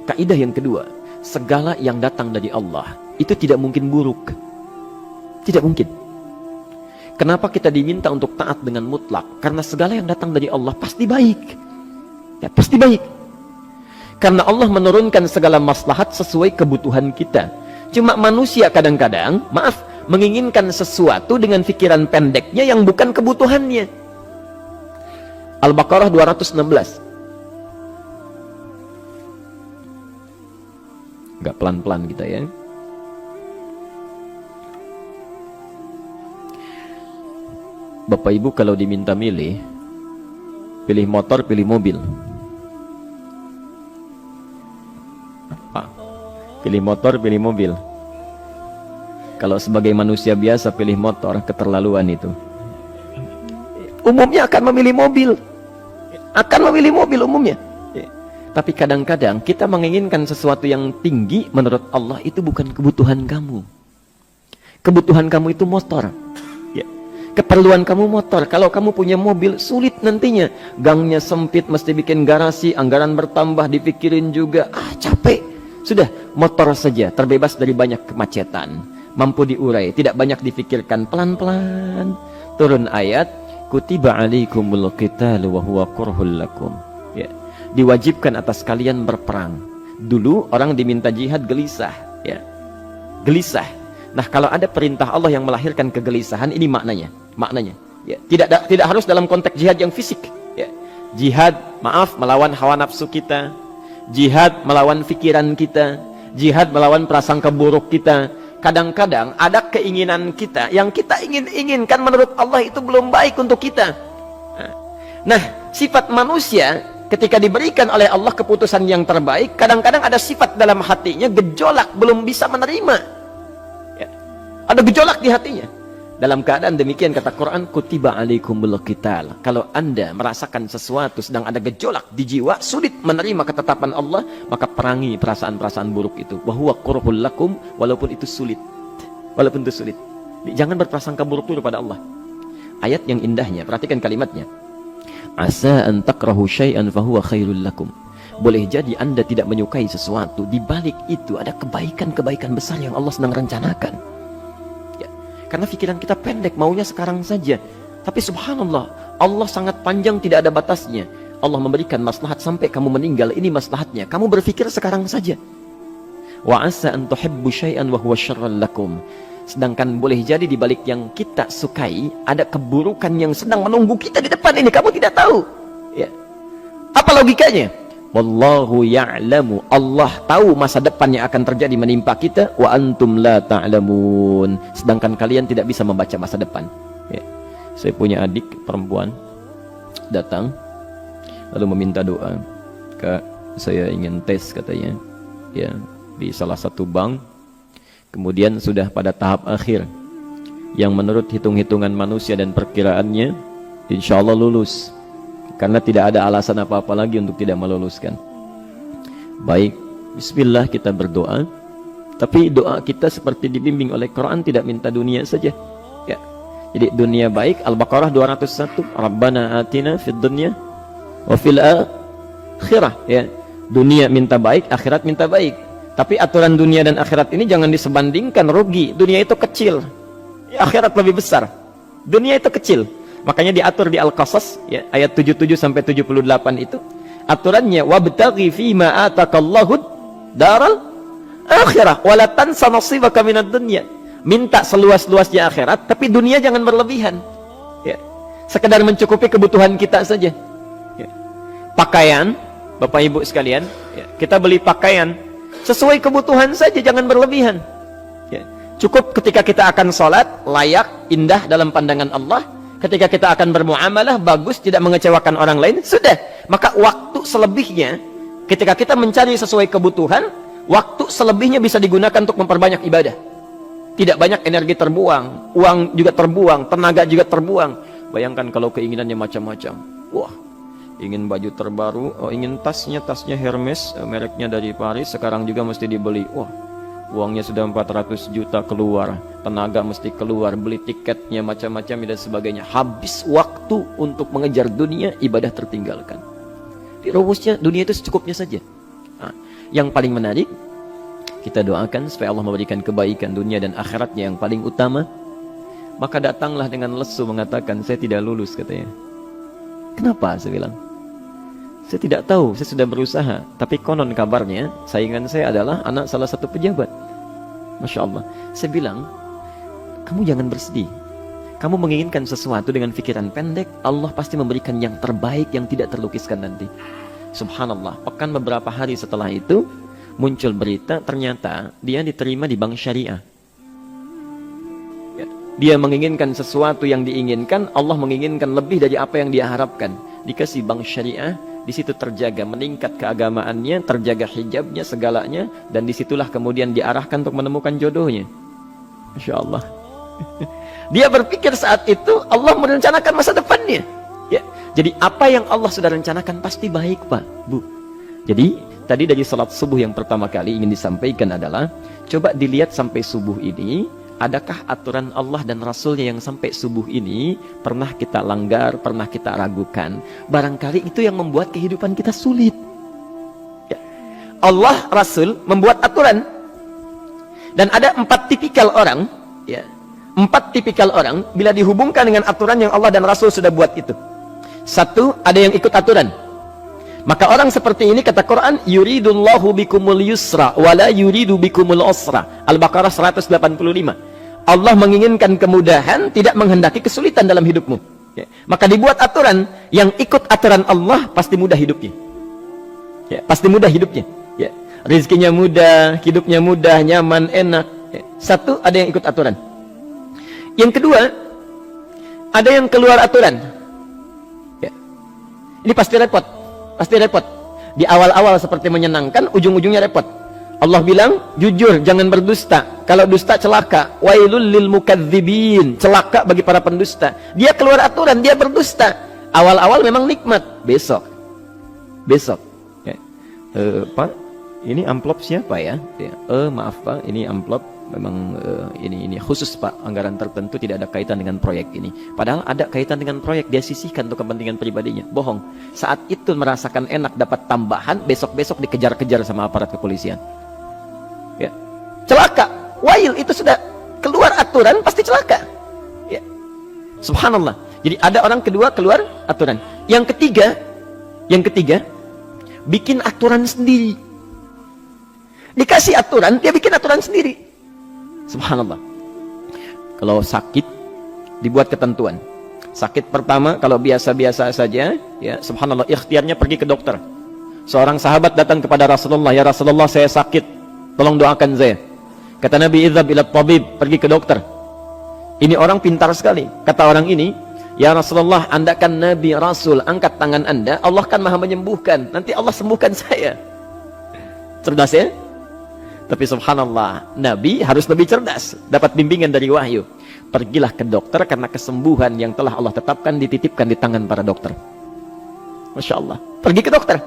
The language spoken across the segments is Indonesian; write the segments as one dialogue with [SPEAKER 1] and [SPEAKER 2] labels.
[SPEAKER 1] Kaidah yang kedua, segala yang datang dari Allah itu tidak mungkin buruk. Tidak mungkin. Kenapa kita diminta untuk taat dengan mutlak? Karena segala yang datang dari Allah pasti baik. Ya, pasti baik. Karena Allah menurunkan segala maslahat sesuai kebutuhan kita. Cuma manusia kadang-kadang, menginginkan sesuatu dengan pikiran pendeknya yang bukan kebutuhannya. Al-Baqarah 216. Gak pelan-pelan kita ya. Bapak Ibu kalau diminta milih, pilih motor, pilih mobil. Pilih motor, pilih mobil. Kalau sebagai manusia biasa pilih motor, keterlaluan itu. Umumnya akan memilih mobil. Akan memilih mobil umumnya. Tapi kadang-kadang kita menginginkan sesuatu yang tinggi, menurut Allah itu bukan kebutuhan kamu. Kebutuhan kamu itu motor. Keperluan kamu motor. Kalau kamu punya mobil, sulit nantinya. Gangnya sempit, mesti bikin garasi, anggaran bertambah, dipikirin juga. Capek. Sudah, motor saja, terbebas dari banyak kemacetan. Mampu diurai, tidak banyak difikirkan. Pelan-pelan. Turun ayat, kutiba alaikumul qitalu wa huwa kurhul lakum. Ya. Diwajibkan atas kalian berperang. Dulu orang diminta jihad gelisah. Ya. Gelisah. Nah, kalau ada perintah Allah yang melahirkan kegelisahan, ini maknanya. Ya, tidak harus dalam konteks jihad yang fisik. Ya. Jihad, melawan hawa nafsu kita. Jihad melawan pikiran kita. Jihad melawan prasangka buruk kita. Kadang-kadang ada keinginan kita yang kita inginkan menurut Allah itu belum baik untuk kita. Nah, sifat manusia ketika diberikan oleh Allah keputusan yang terbaik, kadang-kadang ada sifat dalam hatinya gejolak, belum bisa menerima. Ya. Ada gejolak di hatinya. Dalam keadaan demikian kata Quran, kutiba alaikumul qital. Kalau Anda merasakan sesuatu sedang ada gejolak di jiwa, sulit menerima ketetapan Allah, maka perangi perasaan-perasaan buruk itu. Wa huwa kurhul lakum, walaupun itu sulit. Walaupun itu sulit. Jangan berprasangka buruk dulu pada Allah. Ayat yang indahnya, perhatikan kalimatnya. Asa an takrahu syai'an fahuwa khairul lakum. Boleh jadi Anda tidak menyukai sesuatu, di balik itu ada kebaikan-kebaikan besar yang Allah sedang rencanakan. Karena pikiran kita pendek, maunya sekarang saja. Tapi subhanallah, Allah sangat panjang, tidak ada batasnya. Allah memberikan maslahat sampai kamu meninggal, ini maslahatnya. Kamu berpikir sekarang saja. Wa asa an tuhibbu syai'an wa huwa syarrul lakum. Sedangkan boleh jadi di balik yang kita sukai ada keburukan yang sedang menunggu kita di depan ini, kamu tidak tahu. Ya. Apa logikanya? Wallahu ya'lamu. Allah tahu masa depan yang akan terjadi menimpa kita. Wa antum la ta'lamun. Sedangkan kalian tidak bisa membaca masa depan. Ya. Saya punya adik perempuan datang lalu meminta doa. Kak, saya ingin tes katanya. Ya, di salah satu bank. Kemudian sudah pada tahap akhir. Yang menurut hitung-hitungan manusia dan perkiraannya, insya Allah lulus. Karena tidak ada alasan apa-apa lagi untuk tidak meluluskan. Baik, bismillah kita berdoa. Tapi doa kita seperti dibimbing oleh Quran, tidak minta dunia saja. Ya. Jadi dunia baik, Al-Baqarah 201. Rabbana atina fid dunya wa fil akhirah. Ya. Dunia minta baik, akhirat minta baik. Tapi aturan dunia dan akhirat ini jangan disebandingkan, rugi. Dunia itu kecil, ya, akhirat lebih besar. Dunia itu kecil. Makanya diatur di Al-Qasas ya, ayat 77 sampai 78 itu aturannya wabtaghi fima atakallahu daral akhirah wala tansa nasibaka minad dunya. Minta seluas-luasnya akhirat, tapi dunia jangan berlebihan. Ya. Sekedar mencukupi kebutuhan kita saja. Ya. Pakaian, Bapak Ibu sekalian, ya, kita beli pakaian sesuai kebutuhan saja, jangan berlebihan. Ya. Cukup ketika kita akan sholat, layak, indah dalam pandangan Allah. Ketika kita akan bermuamalah, bagus, tidak mengecewakan orang lain, sudah. Maka waktu selebihnya, ketika kita mencari sesuai kebutuhan, waktu selebihnya bisa digunakan untuk memperbanyak ibadah. Tidak banyak energi terbuang, uang juga terbuang, tenaga juga terbuang. Bayangkan kalau keinginannya macam-macam. Wah, ingin baju terbaru, ingin tasnya Hermes, mereknya dari Paris, sekarang juga mesti dibeli. Wah, uangnya sudah 400 juta keluar, tenaga mesti keluar, beli tiketnya macam-macam dan sebagainya. Habis waktu untuk mengejar dunia, ibadah tertinggalkan. Di rumusnya dunia itu secukupnya saja. Nah, yang paling menarik, kita doakan supaya Allah memberikan kebaikan dunia dan akhiratnya yang paling utama. Maka datanglah dengan lesu mengatakan, saya tidak lulus katanya. Kenapa? Saya bilang, saya tidak tahu, saya sudah berusaha. Tapi konon kabarnya, saingan saya adalah anak salah satu pejabat. Masya Allah. Saya bilang, kamu jangan bersedih. Kamu menginginkan sesuatu dengan pikiran pendek, Allah pasti memberikan yang terbaik yang tidak terlukiskan nanti. Subhanallah, pekan beberapa hari setelah itu, muncul berita, ternyata dia diterima di bank syariah. Dia menginginkan sesuatu yang diinginkan, Allah menginginkan lebih dari apa yang dia harapkan. Dikasih bank syariah, di situ terjaga, meningkat keagamaannya, terjaga hijabnya, segalanya, dan disitulah kemudian diarahkan untuk menemukan jodohnya. Masya Allah. Dia berpikir saat itu Allah merencanakan masa depannya. Ya. Jadi apa yang Allah sudah rencanakan pasti baik, Pak, Bu. Jadi tadi dari salat subuh yang pertama kali ingin disampaikan adalah, coba dilihat sampai subuh ini, adakah aturan Allah dan Rasulnya yang sampai subuh ini pernah kita langgar, pernah kita ragukan? Barangkali itu yang membuat kehidupan kita sulit. Ya. Allah, Rasul membuat aturan. Dan ada 4 tipikal orang, ya, 4 tipikal orang bila dihubungkan dengan aturan yang Allah dan Rasul sudah buat itu. 1, ada yang ikut aturan. Maka orang seperti ini kata Quran, yuridullahu bikumul yusra wala yuridu bikumul usra. Al-Baqarah 185. Allah menginginkan kemudahan, tidak menghendaki kesulitan dalam hidupmu. Ya. Maka dibuat aturan, yang ikut aturan Allah pasti mudah hidupnya. Ya, pasti mudah hidupnya. Ya. Rizkinya mudah, hidupnya mudah, nyaman, enak. Ya. 1, ada yang ikut aturan. Yang kedua, ada yang keluar aturan. Ya. Ini pasti repot. Pasti repot. Di awal-awal seperti menyenangkan, ujung-ujungnya repot. Allah bilang, jujur, jangan berdusta. Kalau dusta celaka. Wailul lil mukadzibin. Celaka bagi para pendusta. Dia keluar aturan, dia berdusta. Awal-awal memang nikmat. Besok. Ya. Pak, ini amplop siapa ya? Ya. Maaf Pak, ini amplop memang ini khusus Pak, anggaran tertentu, tidak ada kaitan dengan proyek ini. Padahal ada kaitan dengan proyek, dia sisihkan untuk kepentingan pribadinya. Bohong. Saat itu merasakan enak dapat tambahan, besok-besok dikejar-kejar sama aparat kepolisian. Ya. Celaka. Wail, itu sudah keluar aturan pasti celaka. Ya. Subhanallah. Jadi ada orang kedua keluar aturan. Yang ketiga bikin aturan sendiri. Dikasih aturan, dia bikin aturan sendiri. Subhanallah. Kalau sakit, dibuat ketentuan. Sakit pertama, kalau biasa-biasa saja, ya, subhanallah, ikhtiarnya pergi ke dokter. Seorang sahabat datang kepada Rasulullah, ya Rasulullah, saya sakit, tolong doakan saya. Kata Nabi, idhab ila tabib, pergi ke dokter. Ini orang pintar sekali. Kata orang ini, ya Rasulullah, Anda kan Nabi Rasul, angkat tangan Anda, Allah kan maha menyembuhkan, nanti Allah sembuhkan saya. Cerdas ya? Tapi subhanallah, Nabi harus lebih cerdas, dapat bimbingan dari wahyu. Pergilah ke dokter, karena kesembuhan yang telah Allah tetapkan dititipkan di tangan para dokter. Masya Allah, pergi ke dokter.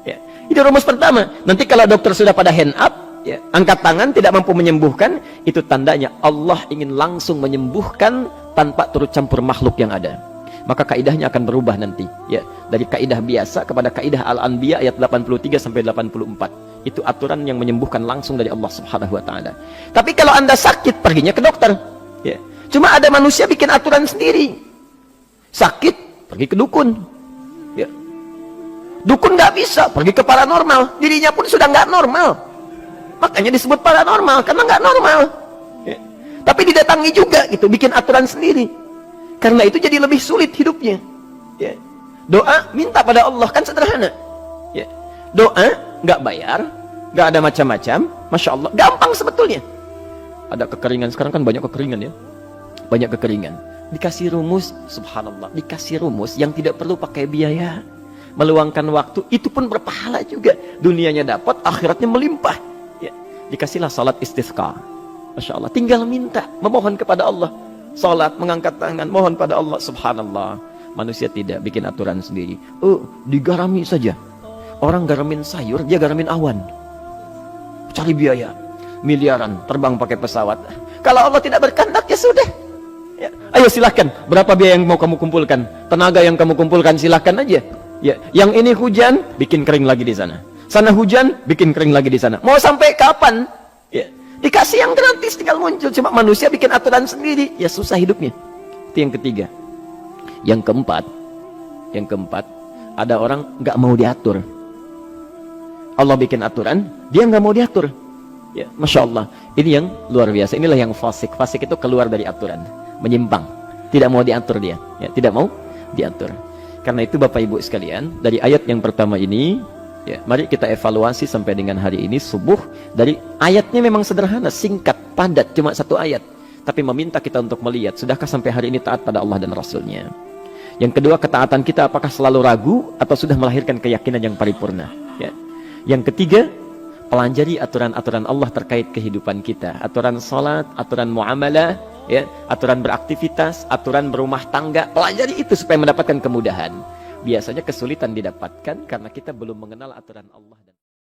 [SPEAKER 1] Ya. Itu rumus pertama. Nanti kalau dokter sudah pada hand up, ya, angkat tangan, tidak mampu menyembuhkan, itu tandanya Allah ingin langsung menyembuhkan tanpa turut campur makhluk yang ada. Maka kaidahnya akan berubah nanti, ya, dari kaidah biasa kepada kaidah Al-Anbiya ayat 83 sampai 84. Itu aturan yang menyembuhkan langsung dari Allah Subhanahu wa taala. Tapi kalau Anda sakit, perginya ke dokter. Ya. Cuma ada manusia bikin aturan sendiri. Sakit, pergi ke dukun. Ya. Dukun nggak bisa, pergi ke paranormal. Dirinya pun sudah nggak normal. Makanya disebut paranormal, karena nggak normal. Ya. Tapi didatangi juga, gitu, bikin aturan sendiri. Karena itu jadi lebih sulit hidupnya. Ya. Doa, minta pada Allah, kan sederhana. Ya. Doa, nggak bayar, nggak ada macam-macam, Masya Allah, gampang sebetulnya. Ada kekeringan, sekarang kan banyak kekeringan ya, banyak kekeringan. Dikasih rumus, subhanallah, dikasih rumus yang tidak perlu pakai biaya, meluangkan waktu, itu pun berpahala juga. Dunianya dapat, akhiratnya melimpah. Ya. Dikasihlah salat istisqa, Masya Allah, tinggal minta, memohon kepada Allah. Salat, mengangkat tangan, mohon pada Allah, subhanallah. Manusia tidak bikin aturan sendiri. Digarami saja. Orang garamin sayur, dia garamin awan. Cari biaya miliaran, terbang pakai pesawat. Kalau Allah tidak berkehendak, ya sudah. Ya. Ayo silahkan, berapa biaya yang mau kamu kumpulkan, tenaga yang kamu kumpulkan, silahkan aja. Ya. Yang ini hujan, bikin kering lagi di sana. Sana hujan, bikin kering lagi di sana. Mau sampai kapan? Ya. Dikasih yang gratis tinggal muncul. Cuma manusia bikin aturan sendiri, ya susah hidupnya. Itu yang ketiga. Yang keempat, ada orang nggak mau diatur. Allah bikin aturan, dia nggak mau diatur. Ya, Masya Allah. Ini yang luar biasa. Inilah yang fasik. Fasik itu keluar dari aturan, menyimpang, tidak mau diatur dia. Ya, tidak mau diatur. Karena itu Bapak Ibu sekalian, dari ayat yang pertama ini, ya, mari kita evaluasi sampai dengan hari ini subuh. Dari ayatnya memang sederhana, singkat, padat, cuma satu ayat. Tapi meminta kita untuk melihat, sudahkah sampai hari ini taat pada Allah dan Rasulnya? Yang kedua, ketaatan kita apakah selalu ragu atau sudah melahirkan keyakinan yang paripurna? Ya. Yang ketiga, pelajari aturan-aturan Allah terkait kehidupan kita. Aturan salat, aturan muamalah, ya, aturan beraktivitas, aturan berumah tangga. Pelajari itu supaya mendapatkan kemudahan. Biasanya kesulitan didapatkan karena kita belum mengenal aturan Allah.